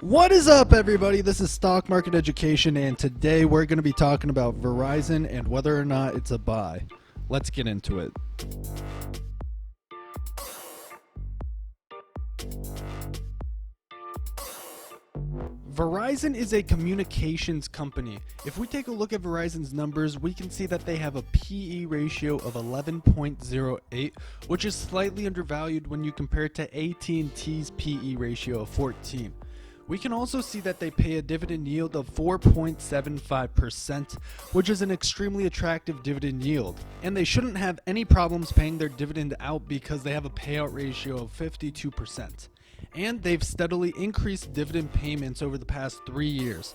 What is up, everybody? This is Stock Market Education, and today we're going to be talking about Verizon and whether or not it's a buy. Let's get into it. Verizon is a communications company. If we take a look at Verizon's numbers, we can see that they have a PE ratio of 11.08, which is slightly undervalued when you compare it to AT&T's PE ratio of 14. We can also see that they pay a dividend yield of 4.75%, which is an extremely attractive dividend yield. And they shouldn't have any problems paying their dividend out because they have a payout ratio of 52%. And they've steadily increased dividend payments over the past 3 years.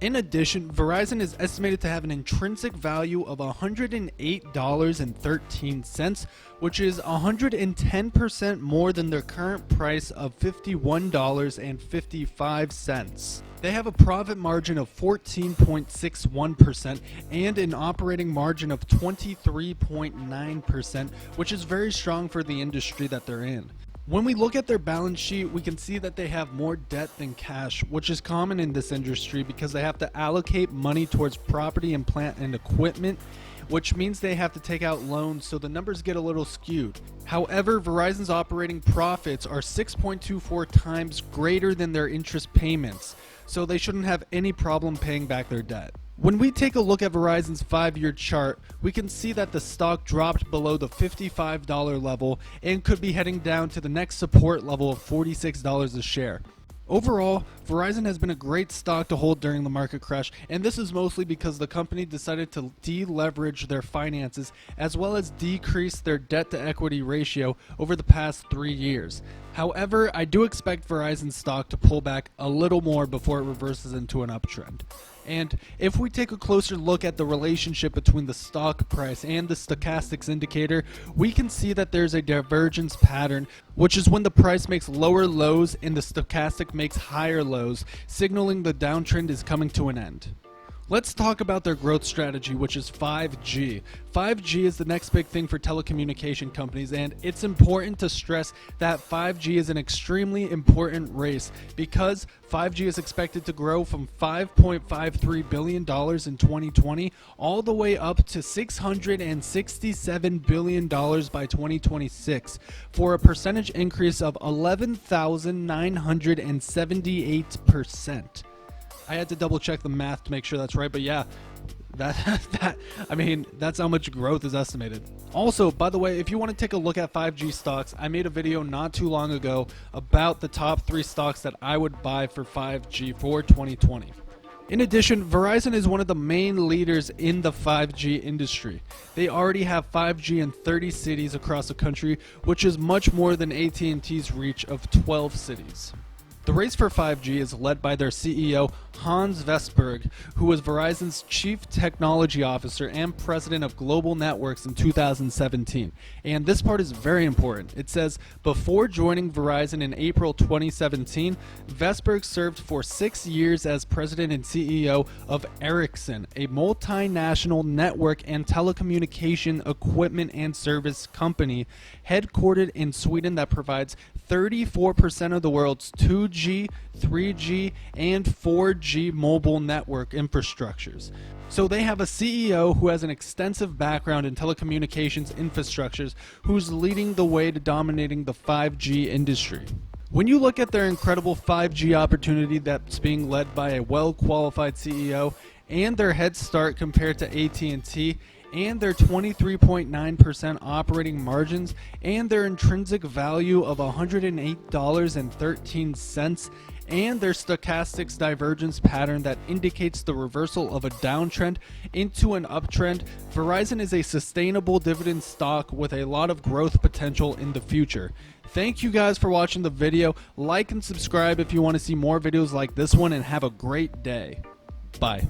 In addition, Verizon is estimated to have an intrinsic value of $108.13, which is 110% more than their current price of $51.55. They have a profit margin of 14.61% and an operating margin of 23.9%, which is very strong for the industry that they're in. When we look at their balance sheet, we can see that they have more debt than cash, which is common in this industry because they have to allocate money towards property and plant and equipment, which means they have to take out loans, so the numbers get a little skewed. However, Verizon's operating profits are 6.24 times greater than their interest payments, so they shouldn't have any problem paying back their debt. When we take a look at Verizon's 5-year chart, we can see that the stock dropped below the $55 level and could be heading down to the next support level of $46 a share. Overall, Verizon has been a great stock to hold during the market crash, and this is mostly because the company decided to deleverage their finances as well as decrease their debt to equity ratio over the past 3 years. However, I do expect Verizon stock to pull back a little more before it reverses into an uptrend. And if we take a closer look at the relationship between the stock price and the stochastics indicator, we can see that there's a divergence pattern, which is when the price makes lower lows and the stochastic makes higher lows, signaling the downtrend is coming to an end. Let's talk about their growth strategy, which is 5G. 5G is the next big thing for telecommunication companies, and it's important to stress that 5G is an extremely important race because 5G is expected to grow from $5.53 billion in 2020 all the way up to $667 billion by 2026 for a percentage increase of 11,978%. I had to double check the math to make sure that's right, but yeah, that's how much growth is estimated. Also, by the way, if you want to take a look at 5G stocks, I made a video not too long ago about the top 3 stocks that I would buy for 5G for 2020. In addition, Verizon is one of the main leaders in the 5G industry. They already have 5G in 30 cities across the country, which is much more than AT&T's reach of 12 cities. The race for 5G is led by their CEO, Hans Vestberg, who was Verizon's Chief Technology Officer and President of Global Networks in 2017. And this part is very important. It says, before joining Verizon in April 2017, Vestberg served for 6 years as President and CEO of Ericsson, a multinational network and telecommunication equipment and service company headquartered in Sweden that provides 34% of the world's 2G, 3G, and 4G mobile network infrastructures. So they have a CEO who has an extensive background in telecommunications infrastructures who's leading the way to dominating the 5G industry. When you look at their incredible 5G opportunity that's being led by a well-qualified CEO and their head start compared to AT&T, and their 23.9% operating margins, and their intrinsic value of $108.13, and their stochastics divergence pattern that indicates the reversal of a downtrend into an uptrend, Verizon is a sustainable dividend stock with a lot of growth potential in the future. Thank you guys for watching the video. Like and subscribe if you want to see more videos like this one, and have a great day. Bye.